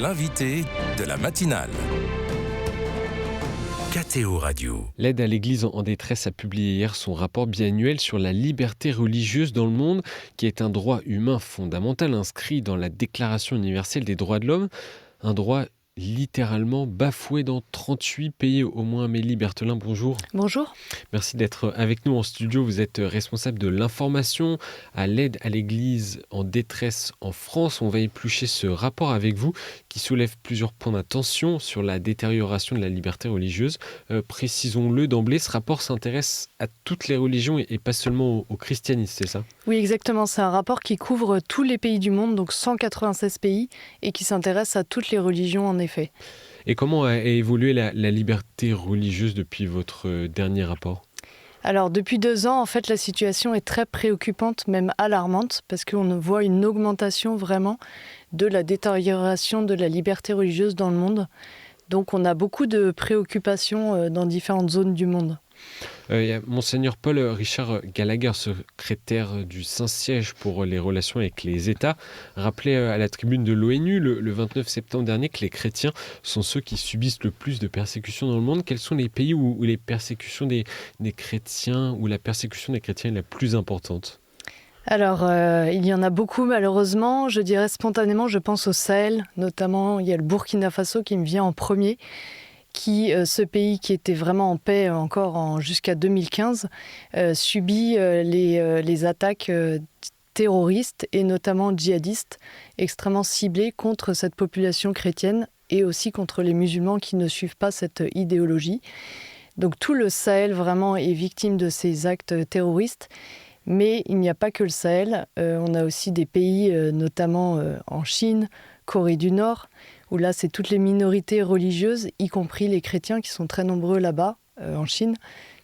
l'invité de la matinale. KTO Radio. L'aide à l'Église en détresse a publié hier son rapport biannuel sur la liberté religieuse dans le monde, qui est un droit humain fondamental inscrit dans la Déclaration universelle des droits de l'homme. Un droit littéralement bafoué dans 38 pays au moins. Amélie Berthelin, bonjour. Bonjour. Merci d'être avec nous en studio. Vous êtes responsable de l'information à l'aide à l'Église en détresse en France. On va éplucher ce rapport avec vous qui soulève plusieurs points d'attention sur la détérioration de la liberté religieuse. Précisons-le d'emblée, ce rapport s'intéresse à toutes les religions et pas seulement au christianisme, c'est ça ? Oui, exactement. C'est un rapport qui couvre tous les pays du monde, donc 196 pays, et qui s'intéresse à toutes les religions en effet. Et comment a évolué la liberté religieuse depuis votre dernier rapport ? Alors, depuis 2 ans, en fait, la situation est très préoccupante, même alarmante, parce qu'on voit une augmentation vraiment de la détérioration de la liberté religieuse dans le monde. Donc, on a beaucoup de préoccupations dans différentes zones du monde. Il y a Monseigneur Paul Richard Gallagher, secrétaire du Saint-Siège pour les relations avec les États, rappelait à la tribune de l'ONU le 29 septembre dernier que les chrétiens sont ceux qui subissent le plus de persécutions dans le monde. Quels sont les pays où les persécutions des chrétiens, où la persécution des chrétiens est la plus importante ? Alors, il y en a beaucoup malheureusement. Je dirais spontanément, je pense au Sahel. Notamment, il y a le Burkina Faso qui me vient en premier. Ce pays qui était vraiment en paix encore jusqu'à 2015, subit les attaques terroristes et notamment djihadistes extrêmement ciblées contre cette population chrétienne et aussi contre les musulmans qui ne suivent pas cette idéologie. Donc tout le Sahel vraiment est victime de ces actes terroristes. Mais il n'y a pas que le Sahel, on a aussi des pays, notamment en Chine, Corée du Nord, où là c'est toutes les minorités religieuses, y compris les chrétiens qui sont très nombreux là-bas, en Chine,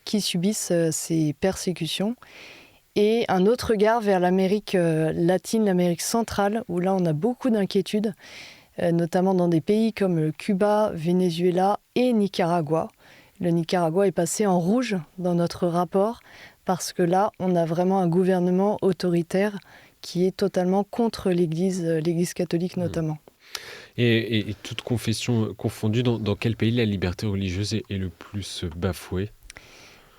qui subissent ces persécutions. Et un autre regard vers l'Amérique latine, l'Amérique centrale, où là on a beaucoup d'inquiétudes, notamment dans des pays comme Cuba, Venezuela et Nicaragua. Le Nicaragua est passé en rouge dans notre rapport, parce que là, on a vraiment un gouvernement autoritaire qui est totalement contre l'Église catholique notamment. Et toute confession confondue, dans quel pays la liberté religieuse est le plus bafouée ?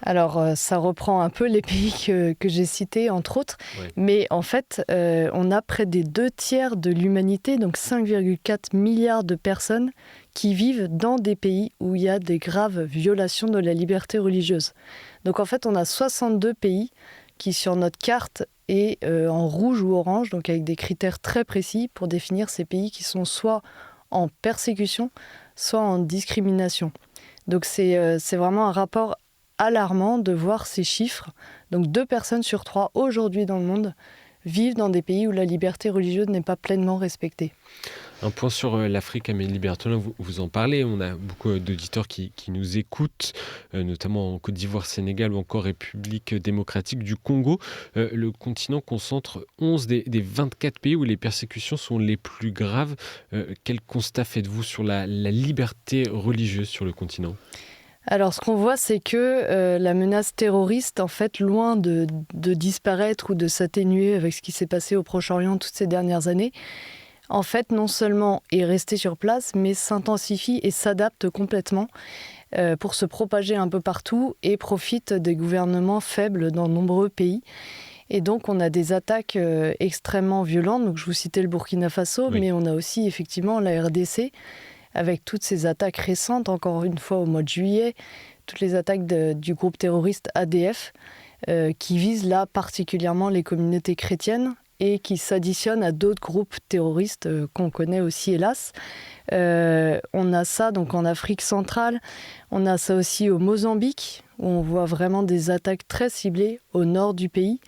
Alors, ça reprend un peu les pays que j'ai cités, entre autres. Ouais. Mais en fait, on a près des 2/3 de l'humanité, donc 5,4 milliards de personnes qui vivent dans des pays où il y a des graves violations de la liberté religieuse. Donc en fait, on a 62 pays qui, sur notre carte, est en rouge ou orange, donc avec des critères très précis pour définir ces pays qui sont soit en persécution, soit en discrimination. Donc c'est vraiment un rapport alarmant de voir ces chiffres. Donc 2 personnes sur 3 aujourd'hui dans le monde vivent dans des pays où la liberté religieuse n'est pas pleinement respectée. Un point sur l'Afrique, Amélie Berthelin, vous en parlez. On a beaucoup d'auditeurs qui nous écoutent, notamment en Côte d'Ivoire, Sénégal ou encore République démocratique du Congo. Le continent concentre 11 des 24 pays où les persécutions sont les plus graves. Quel constat faites-vous sur la liberté religieuse sur le continent ? Alors, ce qu'on voit, c'est que la menace terroriste, en fait, loin de disparaître ou de s'atténuer avec ce qui s'est passé au Proche-Orient toutes ces dernières années, en fait, non seulement est restée sur place, mais s'intensifie et s'adapte complètement pour se propager un peu partout et profite des gouvernements faibles dans de nombreux pays. Et donc, on a des attaques extrêmement violentes. Donc, je vous citais le Burkina Faso, oui. Mais on a aussi effectivement la RDC, avec toutes ces attaques récentes, encore une fois au mois de juillet, toutes les attaques du groupe terroriste ADF, qui visent là particulièrement les communautés chrétiennes et qui s'additionnent à d'autres groupes terroristes qu'on connaît aussi, hélas. On a ça donc en Afrique centrale, on a ça aussi au Mozambique, où on voit vraiment des attaques très ciblées au nord du pays.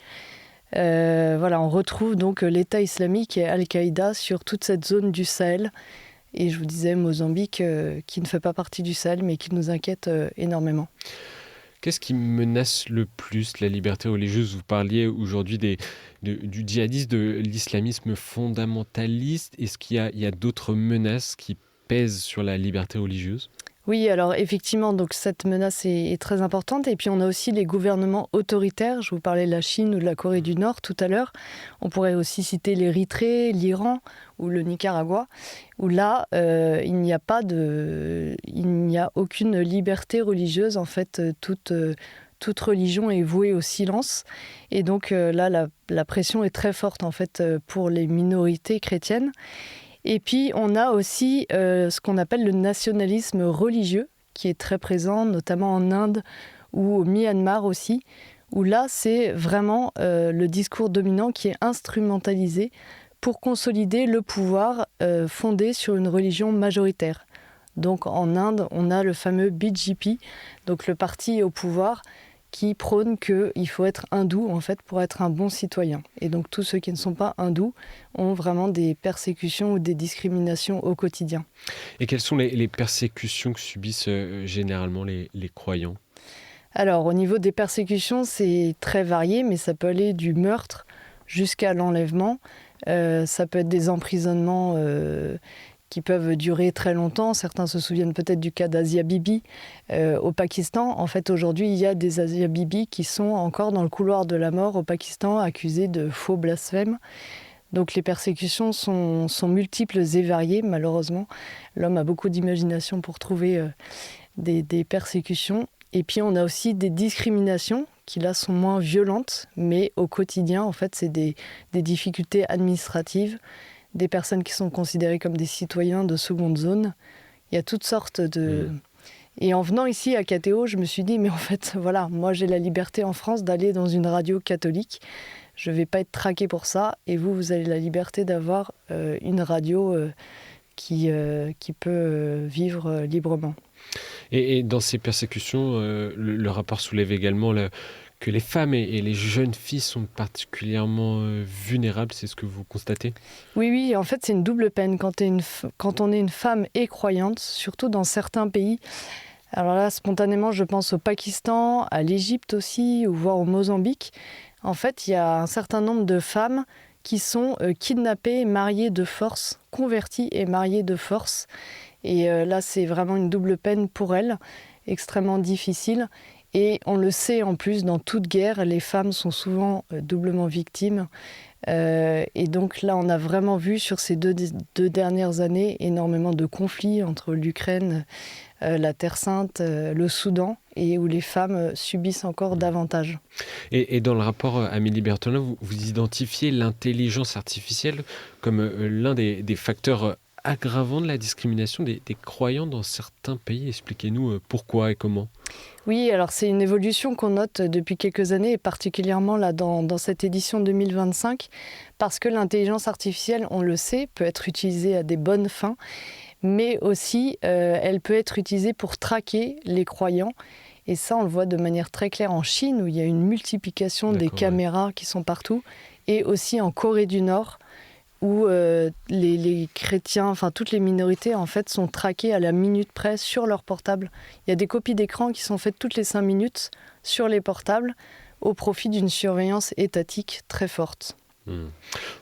On retrouve donc l'État islamique et Al-Qaïda sur toute cette zone du Sahel. Et je vous disais, Mozambique, qui ne fait pas partie du Sahel, mais qui nous inquiète énormément. Qu'est-ce qui menace le plus la liberté religieuse ? Vous parliez aujourd'hui du djihadisme, de l'islamisme fondamentaliste. Est-ce qu'il y a d'autres menaces qui pèsent sur la liberté religieuse ? Oui, alors effectivement, donc cette menace est très importante. Et puis on a aussi les gouvernements autoritaires. Je vous parlais de la Chine ou de la Corée du Nord tout à l'heure. On pourrait aussi citer l'Érythrée, l'Iran ou le Nicaragua, où là, il n'y a aucune liberté religieuse. En fait, toute religion est vouée au silence. Et donc là, la pression est très forte en fait pour les minorités chrétiennes. Et puis, on a aussi ce qu'on appelle le nationalisme religieux, qui est très présent, notamment en Inde ou au Myanmar aussi, où là, c'est vraiment le discours dominant qui est instrumentalisé pour consolider le pouvoir fondé sur une religion majoritaire. Donc, en Inde, on a le fameux BJP, donc le parti au pouvoir, qui prône qu'il faut être hindou en fait pour être un bon citoyen. Et donc tous ceux qui ne sont pas hindous ont vraiment des persécutions ou des discriminations au quotidien. Et quelles sont les persécutions que subissent généralement les croyants ? Alors au niveau des persécutions, c'est très varié, mais ça peut aller du meurtre jusqu'à l'enlèvement. Ça peut être des emprisonnements qui peuvent durer très longtemps. Certains se souviennent peut-être du cas d'Asia Bibi au Pakistan. En fait, aujourd'hui, il y a des Asia Bibi qui sont encore dans le couloir de la mort au Pakistan, accusés de faux blasphèmes. Donc les persécutions sont multiples et variées, malheureusement. L'homme a beaucoup d'imagination pour trouver des persécutions. Et puis on a aussi des discriminations qui là sont moins violentes, mais au quotidien, en fait, c'est des difficultés administratives, des personnes qui sont considérées comme des citoyens de seconde zone. Il y a toutes sortes de... Et en venant ici à KTO, je me suis dit, mais en fait, voilà, moi j'ai la liberté en France d'aller dans une radio catholique. Je ne vais pas être traquée pour ça. Et vous avez la liberté d'avoir une radio qui peut vivre librement. Et dans ces persécutions, le rapport soulève également que les femmes et les jeunes filles sont particulièrement vulnérables, c'est ce que vous constatez ? Oui, en fait c'est une double peine quand on est une femme et croyante, surtout dans certains pays. Alors là, spontanément, je pense au Pakistan, à l'Égypte aussi, ou voire au Mozambique. En fait, il y a un certain nombre de femmes qui sont kidnappées, mariées de force, converties et mariées de force. Et là, c'est vraiment une double peine pour elles, extrêmement difficile. Et on le sait en plus, dans toute guerre, les femmes sont souvent doublement victimes. Et donc là, on a vraiment vu sur ces deux dernières années énormément de conflits entre l'Ukraine, la Terre Sainte, le Soudan, et où les femmes subissent encore davantage. Et dans le rapport Amélie Berthelin, vous identifiez l'intelligence artificielle comme l'un des facteurs aggravants de la discrimination des croyants dans certains pays. Expliquez-nous pourquoi et comment. Oui, alors c'est une évolution qu'on note depuis quelques années, et particulièrement là dans cette édition 2025, parce que l'intelligence artificielle, on le sait, peut être utilisée à des bonnes fins, mais aussi elle peut être utilisée pour traquer les croyants. Et ça, on le voit de manière très claire en Chine, où il y a une multiplication des caméras qui sont partout, et aussi en Corée du Nord, où les chrétiens, enfin toutes les minorités en fait sont traquées à la minute près sur leur portable. Il y a des copies d'écran qui sont faites toutes les 5 minutes sur les portables au profit d'une surveillance étatique très forte.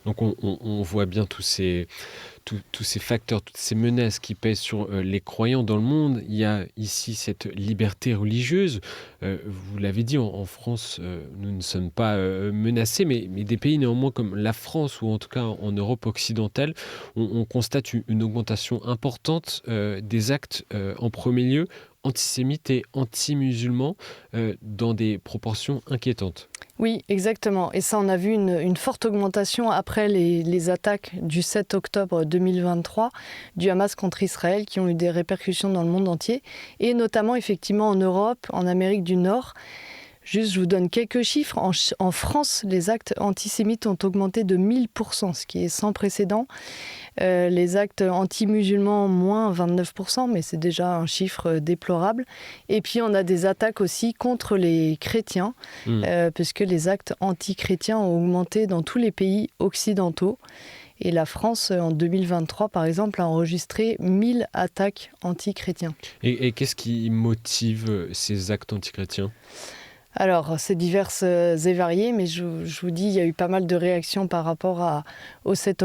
Donc on voit bien tous ces facteurs, toutes ces menaces qui pèsent sur les croyants dans le monde. Il y a ici cette liberté religieuse. Vous l'avez dit, en France, nous ne sommes pas menacés, mais des pays néanmoins comme la France, ou en tout cas en Europe occidentale, on constate une augmentation importante des actes, en premier lieu, antisémites et anti-musulmans, dans des proportions inquiétantes. Oui, exactement. Et ça, on a vu une forte augmentation après les attaques du 7 octobre 2023 du Hamas contre Israël, qui ont eu des répercussions dans le monde entier, et notamment effectivement en Europe, en Amérique du Nord. Juste, je vous donne quelques chiffres. En France, les actes antisémites ont augmenté de 1000%, ce qui est sans précédent. Les actes anti-musulmans, moins 29%, mais c'est déjà un chiffre déplorable. Et puis, on a des attaques aussi contre les chrétiens, puisque les actes anti-chrétiens ont augmenté dans tous les pays occidentaux. Et la France, en 2023, par exemple, a enregistré 1000 attaques anti-chrétiens. Et qu'est-ce qui motive ces actes anti-chrétiens ? Alors, c'est diverses et variées, mais je vous dis, il y a eu pas mal de réactions par rapport au 7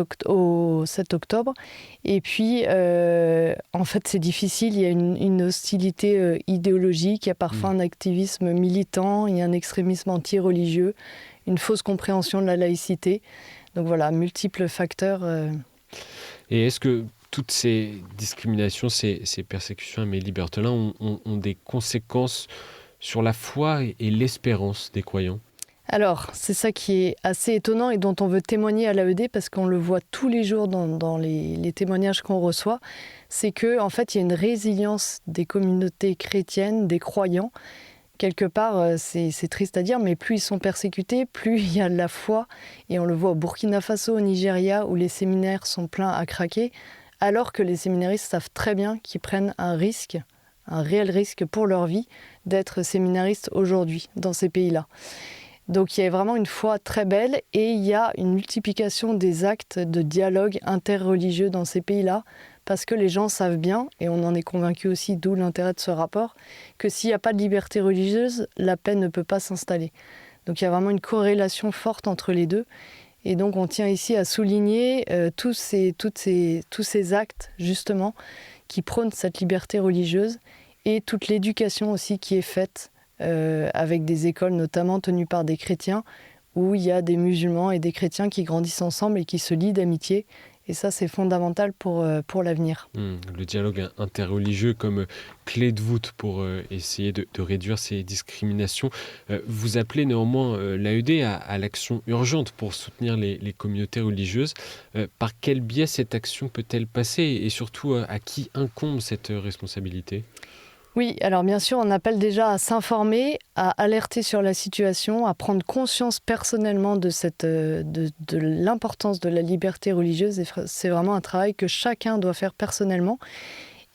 octobre. Et puis, en fait, c'est difficile. Il y a une hostilité idéologique, il y a parfois un activisme militant, il y a un extrémisme anti-religieux, une fausse compréhension de la laïcité. Donc voilà, multiples facteurs. Et est-ce que toutes ces discriminations, ces persécutions, Amélie Berthelin, ont des conséquences sur la foi et l'espérance des croyants? Alors, c'est ça qui est assez étonnant et dont on veut témoigner à l'AED parce qu'on le voit tous les jours dans les témoignages qu'on reçoit, c'est qu'en fait, il y a une résilience des communautés chrétiennes, des croyants. Quelque part, c'est triste à dire, mais plus ils sont persécutés, plus il y a de la foi. Et on le voit au Burkina Faso, au Nigeria, où les séminaires sont pleins à craquer, alors que les séminaristes savent très bien qu'ils prennent un risque, un réel risque pour leur vie, d'être séminaristes aujourd'hui dans ces pays-là. Donc il y a vraiment une foi très belle et il y a une multiplication des actes de dialogue interreligieux dans ces pays-là parce que les gens savent bien, et on en est convaincu aussi, d'où l'intérêt de ce rapport, que s'il n'y a pas de liberté religieuse, la paix ne peut pas s'installer. Donc il y a vraiment une corrélation forte entre les deux. Et donc on tient ici à souligner tous ces actes, justement, qui prônent cette liberté religieuse et toute l'éducation aussi qui est faite avec des écoles notamment tenues par des chrétiens, où il y a des musulmans et des chrétiens qui grandissent ensemble et qui se lient d'amitié. Et ça, c'est fondamental pour l'avenir. Le dialogue interreligieux comme clé de voûte pour essayer de réduire ces discriminations. Vous appelez néanmoins l'AED à l'action urgente pour soutenir les communautés religieuses. Par quel biais cette action peut-elle passer et surtout à qui incombe cette responsabilité ? Oui, alors bien sûr, on appelle déjà à s'informer, à alerter sur la situation, à prendre conscience personnellement de l'importance de la liberté religieuse. Et c'est vraiment un travail que chacun doit faire personnellement.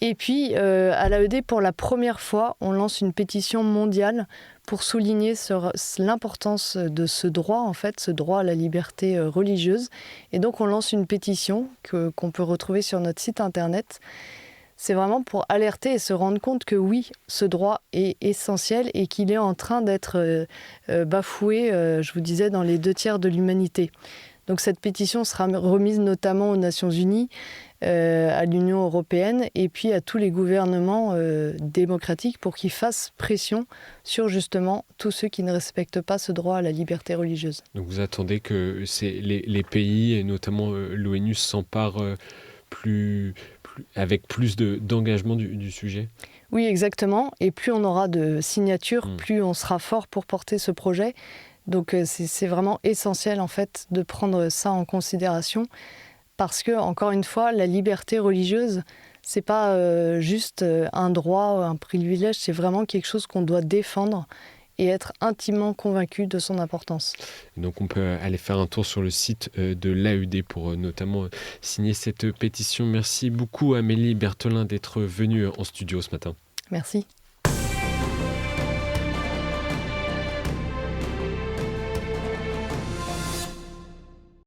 Et puis, à l'AED, pour la première fois, on lance une pétition mondiale pour souligner l'importance de ce droit, en fait, ce droit à la liberté religieuse. Et donc, on lance une pétition qu'on peut retrouver sur notre site internet. C'est vraiment pour alerter et se rendre compte que oui, ce droit est essentiel et qu'il est en train d'être bafoué, je vous disais, dans les 2/3 de l'humanité. Donc cette pétition sera remise notamment aux Nations Unies, à l'Union européenne et puis à tous les gouvernements démocratiques pour qu'ils fassent pression sur justement tous ceux qui ne respectent pas ce droit à la liberté religieuse. Donc vous attendez que les pays et notamment l'ONU s'emparent avec plus d'engagement du sujet? Oui, exactement. Et plus on aura de signatures, plus on sera fort pour porter ce projet. Donc c'est vraiment essentiel en fait de prendre ça en considération parce que, encore une fois, la liberté religieuse, c'est pas juste un droit, un privilège, c'est vraiment quelque chose qu'on doit défendre et être intimement convaincu de son importance. Donc on peut aller faire un tour sur le site de l'AED pour notamment signer cette pétition. Merci beaucoup Amélie Berthelin d'être venue en studio ce matin. Merci.